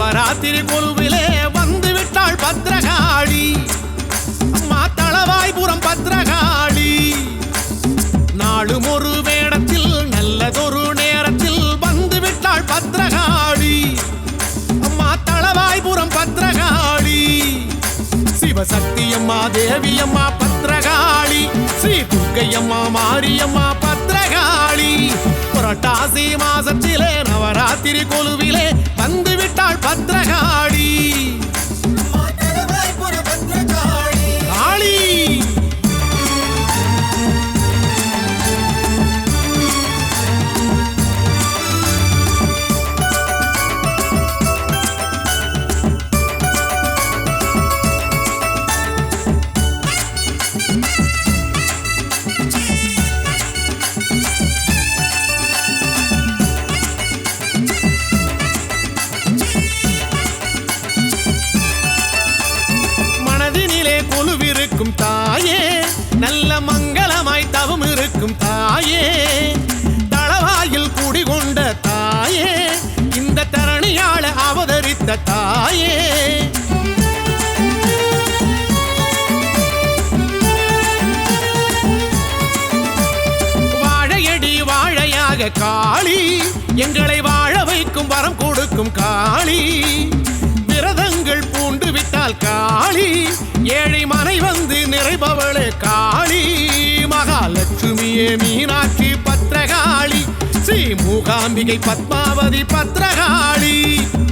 நவராத்திரி கொலுவிலே வந்து விட்டாள் பத்ரகாளி. அம்மா தளவாய்புரம் பத்ரகாளி. நாளும் ஒரு வேடத்தில் நல்லதொரு நேரத்தில் வந்து விட்டாள் பத்ரகாளி. அம்மா தளவாய்புரம் பத்ரகாளி. சிவசக்தியம்மா தேவியம்மா பத்ரகாளி. ஸ்ரீ துர்க்கையம்மா மாரியம்மா பத்ரகாளி. புரட்டாசி மாசத்திலே நவராத்திரி கொலுவிலே வந்து விட்டாள் பத்ரகாளி. காளி தாயே நல்ல மங்களமாய் தவம் இருக்கும் தாயே. தளவாயில் குடிகொண்ட தாயே இந்த தரணியாள அவதரித்த தாயே. வாழையடி வாழையாக காளி எங்களை வாழ வைக்கும் வரம் கொடுக்கும் காளி. விரதங்கள் பூண்டு விட்டால் காளி ஏழை மனை வந்து நிறைபவளே காளி. மகாலட்சுமியே மீனாட்சி பத்ரகாளி. ஸ்ரீ மூகாம்பிகை பத்மாவதி பத்ரகாளி.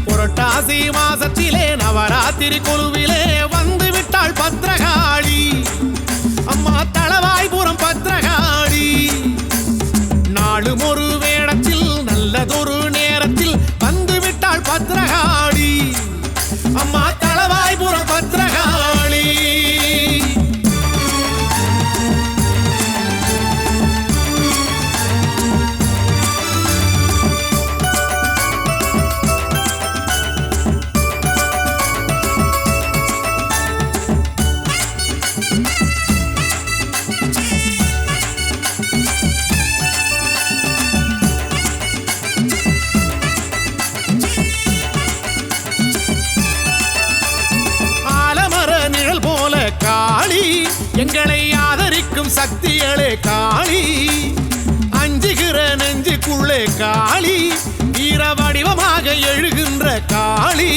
புரட்டாசி மாசத்திலே நவராத்திரி கொலுவிலே வந்து விட்டாள் பத்ரகாளி. அம்மா தளவாய்புரம் பத்ரகாளி. நாளும் ஒரு வேடத்தில் நல்லதொரு நேரத்தில் வந்து விட்டாள் பத்ரகாளி. அம்மா தளவாய்புரம் பத்ரகாளி. எங்களை ஆதரிக்கும் சக்திகளே காளி. அஞ்சுகிற நெஞ்சுக்குள்ளே காளி. வீர வடிவமாக எழுகின்ற காளி.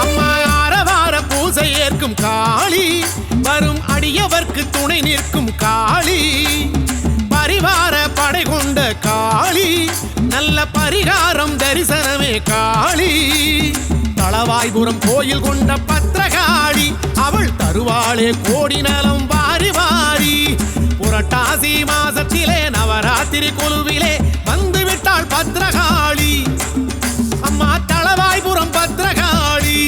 அம்மா ஆரவார பூசை ஏற்கும் காளி. வரும் அடியவர்க்கு துணை நிற்கும் காளி. பரிவார படை கொண்ட காளி. நல்ல பரிகாரம் தரிசனமே காளி. தளவாய்புரம் கோயில் கொண்ட பத்ரகாளி. அவள் தருவாளே கோடி நலம் வாரி வாரி. புரட்டாசி மாசத்திலே நவராத்திரி கொலுவிலே வந்து விட்டாள் பத்ரகாளி. அம்மா தளவாய்புரம் பத்ரகாளி.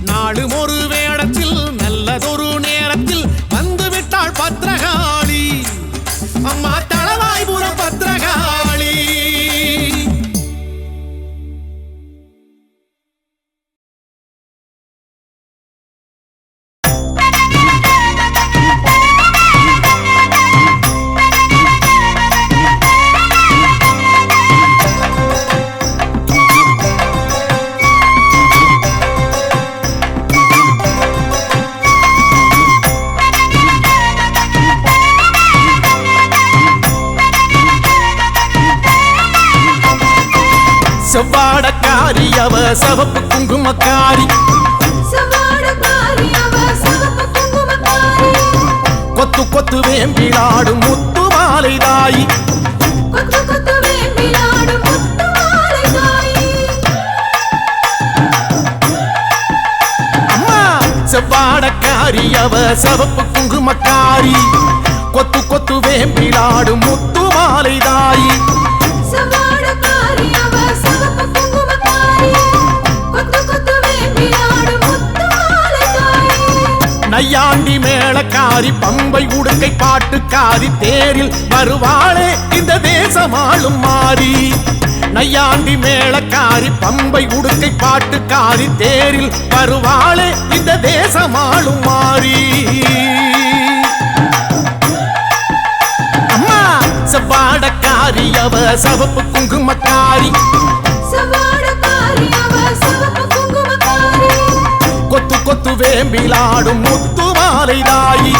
நாளும் ஒரு வேடத்தில் நல்லதொரு நேரத்தில் வந்து விட்டாள் பத்ரகாளி. அம்மா தளவாய்புரம் பத்ரகாளி. செவ்வாடக்காரி அவ சவப்பு குங்குமக்காரி. கொத்து கொத்து வேம்பிலாடும் முத்து மாலை தாயி. அம்மா செவ்வாடக்காரி அவ சவப்பு குங்குமக்காரி. கொத்து கொத்து வேம்பிலாடும் முத்து மாலை தாயி. நையாண்டி மேளக்காரி பம்பை உடுக்கை பாட்டுக்காரி. தேரில் வருவாளே இந்த தேசமாளும் மாறி. நையாண்டி மேளக்காரி பம்பை உடுக்கை பாட்டுக்காரி. தேரில் வருவாளே இந்த தேசமாளும் மாறி. செவ்வாடக்காரி அவ சிவப்பு குங்குமக்காரி கொத்து கொத்து வேம்பிலாடும் முத்து மாலை தாயி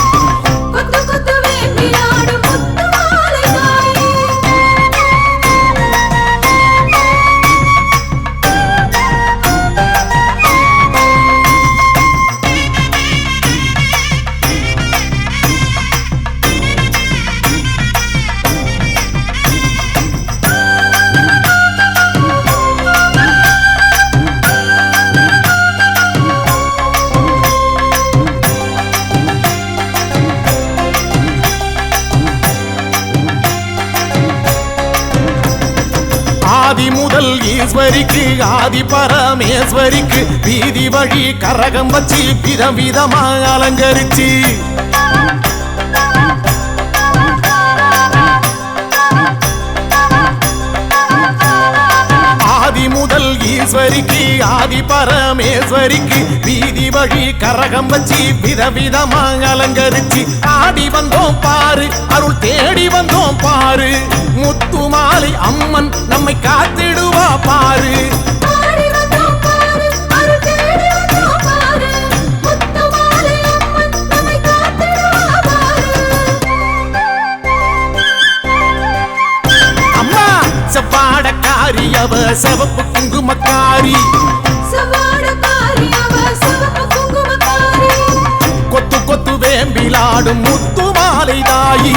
ஆதி முதல் ஈஸ்வரிக்கு ஆதி பரமேஸ்வரிக்கு வீதி வழி கரகம் வச்சு விதவிதமா அலங்கரிச்சு ஆதி முதல் ஈஸ்வரிக்கு ஆதி பரமேஸ்வரிக்கு வீதி வழி கரகம் வச்சு விதவிதமா அலங்கரிச்சு ஆடி வந்தோம் பாரு அருள் தேடி வந்தோம் பாரு முத்து மாலை அம்மன் நம்மை காத்திடுவா பாரு அம்மா செவ்வாடக்காரி அவ சிவப்பு குங்குமக்காரி கொத்து கொத்து வேம்பிலாடும் முத்து மாலை தாயி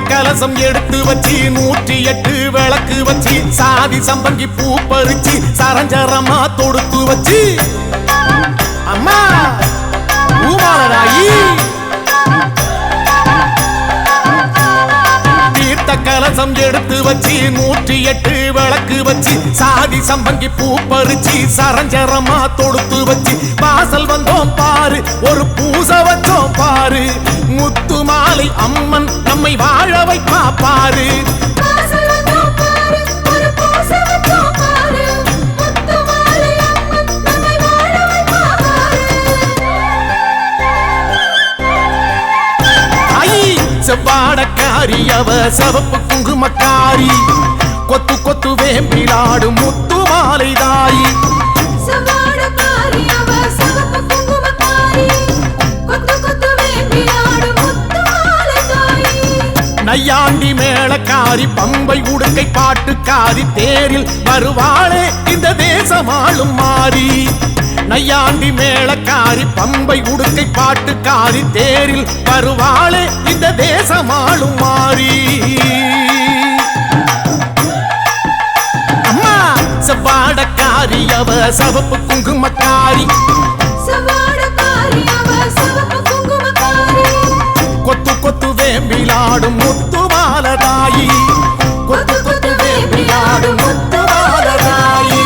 கலசம் எடுத்து வச்சு 108 விளக்கு வச்சு சாதி சம்பங்கி பூ பறிச்சு சரஞ்சரமா தொடுத்து வச்சு அம்மா பூமாலராயி தீர்த்த கலசம் எடுத்து வச்சு 108 விளக்கு வச்சு சாதி சம்பங்கி பூ பறிச்சு சரஞ்சரமா தொடுத்து வச்சு வாசல் வந்தோம் பாரு ஒரு பூசை வச்சோம் பாரு முத்து மாலை அம்மன் நம்மை வாழ வைப்பா பாரு செவ்வாடக்காரி அவ சிவப்பு குங்குமக்காரி கொத்து கொத்து வேம்பிலாடும் முத்து மாலை தாயி நையாண்டி மேளக்காரி பம்பை உடுக்கை பாட்டுக்காரி தேரில் வருவாளே இந்த தேசமாளும் மாறி நையாண்டி மேளக்காரி பம்பை உடுக்கை பாட்டுக்காரி தேரில் வருவாளே இந்த தேசமாளும் மாறி அம்மா செவ்வாடக்காரி அவ சிவப்பு குங்குமக்காரி கொத்து கொத்து வேம்பிலாடும் முத்து மாலை தாயி கொத்து கொத்து வேம்பிலாடும் முத்து மாலை தாயி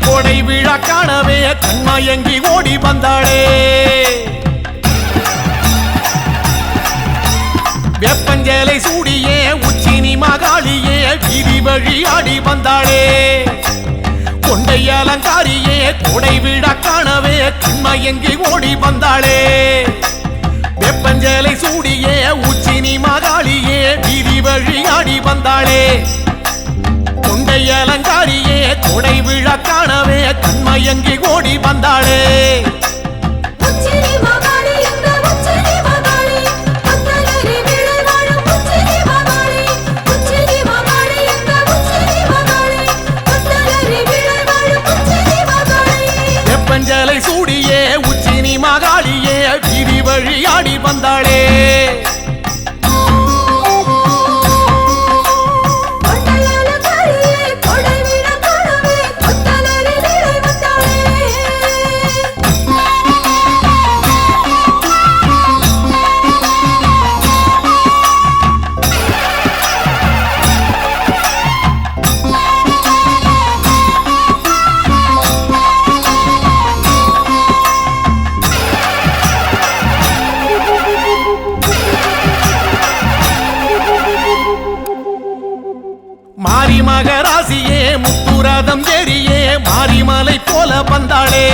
கோடை விழா காணவே கண்மயங்கி ஓடி வந்தாளே வெப்பஞ்சேலை சூடியே உச்சினி மகாளியே வீதி வழி ஆடி வந்தாளே கொண்டை அலங்காரியே கோடை விழா காணவே கண்மயங்கி ஓடி வந்தாளே வெப்பஞ்சேலை சூடியே உச்சினி மகாளியே வீதி வழி ஆடி வந்தாளே கொண்டை கொங்கை அலங்காரியே கொடை விழா காணவே கண்மயங்கி ஓடி வந்தாளே. வெப்பஞ்சலை சூடியே உச்சினி மகாளியே வீதி வழியாடி வந்தாளே. மாரி மகராசியே முத்துரதம் ஏறியே மாரிமலை போல வந்தாளே.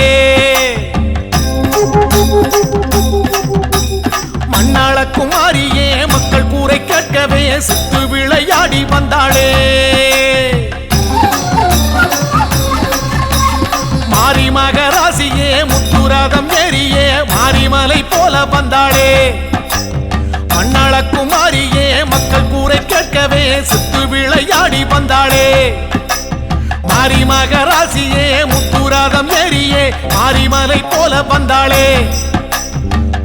மண்ணாள குமாரியே மக்கள் கூரை கேட்கவே சித்து விளையாடி வந்தாளே. மாரி மகராசியே முத்துரதம் ஏறியே மாரிமலை போல வந்தாளே. மண்ணாள குமாரியே மக்கள் கூரை கேட்கவே சித்து விளையாடி வந்தாளே. மாரி மகராசியே முத்துரதம் ஏறியே மாரிமலை போல வந்தாளே.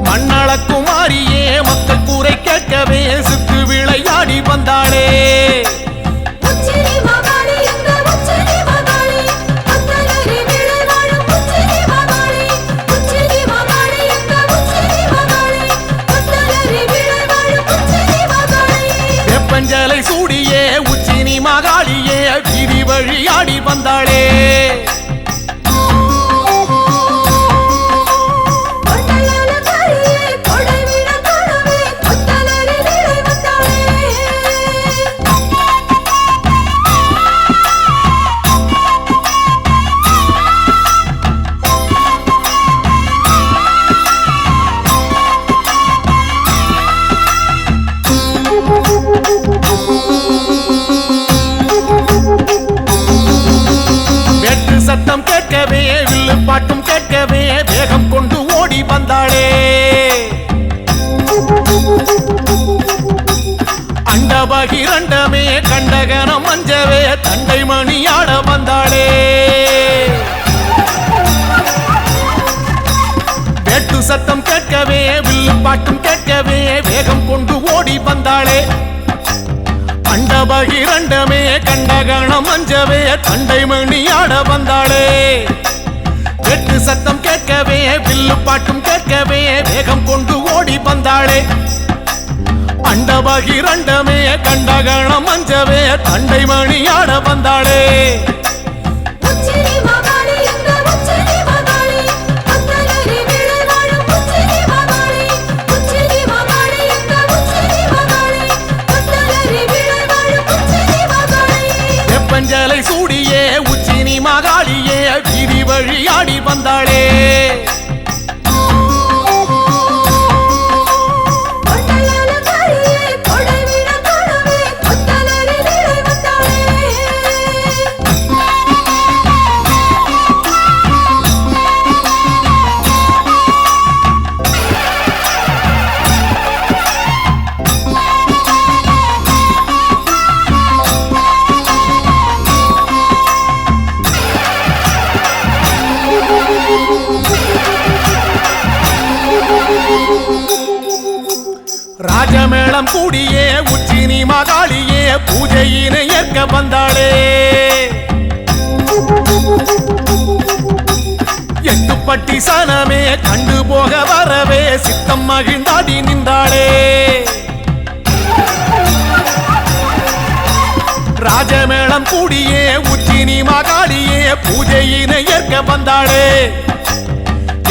மண்ணாள குமாரியே மக்கள் கூரை கேட்கவே சித்து விளையாடி வந்தாளே. வெப்பஞ்சலை சூடியே உச்சினி மகாளியே வீதி வழியாடி வந்தாளே. சத்தம் கேட்கவே வில்லு பாட்டும் கேட்கவே வேகம் கொண்டு ஓடி வந்தாளே. அண்டபகிரண்டமே கண்டகனம் மஞ்சவே தண்டை மணியாட வந்தாளே. வேட்டு சத்தம் கேட்கவே வில்லு பாட்டும் கேட்கவே வேகம் கொண்டு ஓடி வந்தாளே. அண்டபகிரண்டமே கண்டகணம் மஞ்சவே தண்டை மணியாட வந்தாளே. வெட்டு சத்தம் கேட்கவே வில்லு பாட்டும் கேட்கவே வேகம் கொண்டு ஓடி வந்தாளே. அண்டபகிரண்டமே கண்டகணம் மஞ்சவே தண்டை மணியாட வந்தாளே. வெப்பஞ்சலை சூடியே உச்சினி மகாளியே வீதி வழியாடி வந்தாளே. ராஜமேளம் கூடியே உச்சினி மகாளியே பூஜையினை ஏற்க வந்தாளே. எட்டுப்பட்டி சனமே கண்டு போக வரவே சித்தம் மகிழ்ந்தாடி நின்றாளே. ராஜமேளம் கூடியே உச்சினி மகாளியே பூஜையினை ஏற்க வந்தாளே.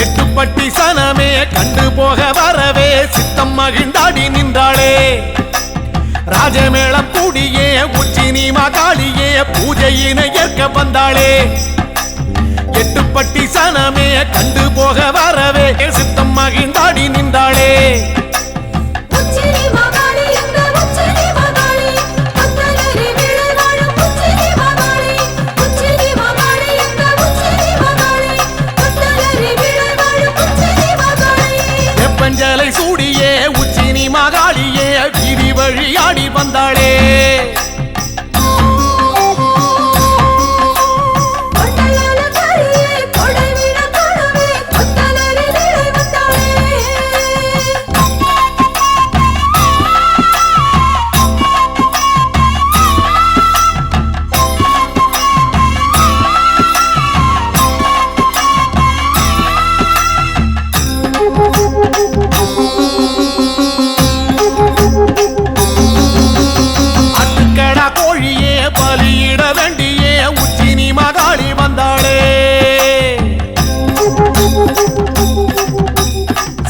எட்டுப்பட்டி சனமே கண்டு போக வரவே சித்தம் மகிழ்ந்தாடி நின்றாளே. ராஜமேளம் கூடியே உச்சினி மகாளியே பூஜையினை ஏற்க வந்தாளே. எட்டுப்பட்டி சனமே கண்டு போக வரவே சித்தம் மகிழ்ந்தாடி நின்றாளே.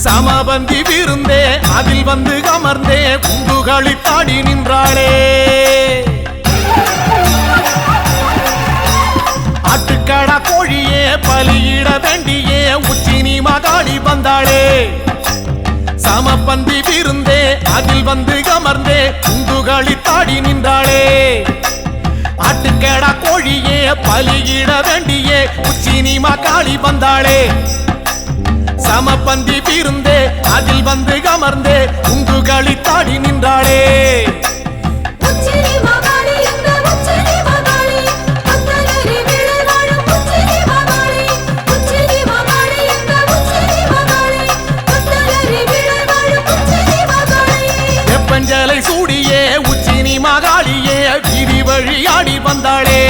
சமபந்தி விருந்தே அதில் வந்து அமர்ந்தே குண்டுகளி தாடி நின்றாளே ஆட்டுக்கடா கோழியே பலியிட வேண்டியே உச்சினி மகாளி வந்தாளே சமபந்தி விருந்தே அதில் வந்து அமர்ந்தே குண்டுகளி தாடி நின்றாளே ஆட்டுக்கடா கோழியே பலியிட வேண்டியே உச்சினி மகாளி வந்தாளே சமபந்தி விருந்தே அதில் வந்து அமர்ந்தே குண்டுகளி தாடி நின்றாளே வெப்பஞ்சலை சூடியே உச்சினி மகாளியே வீதி வழியாடி வந்தாளே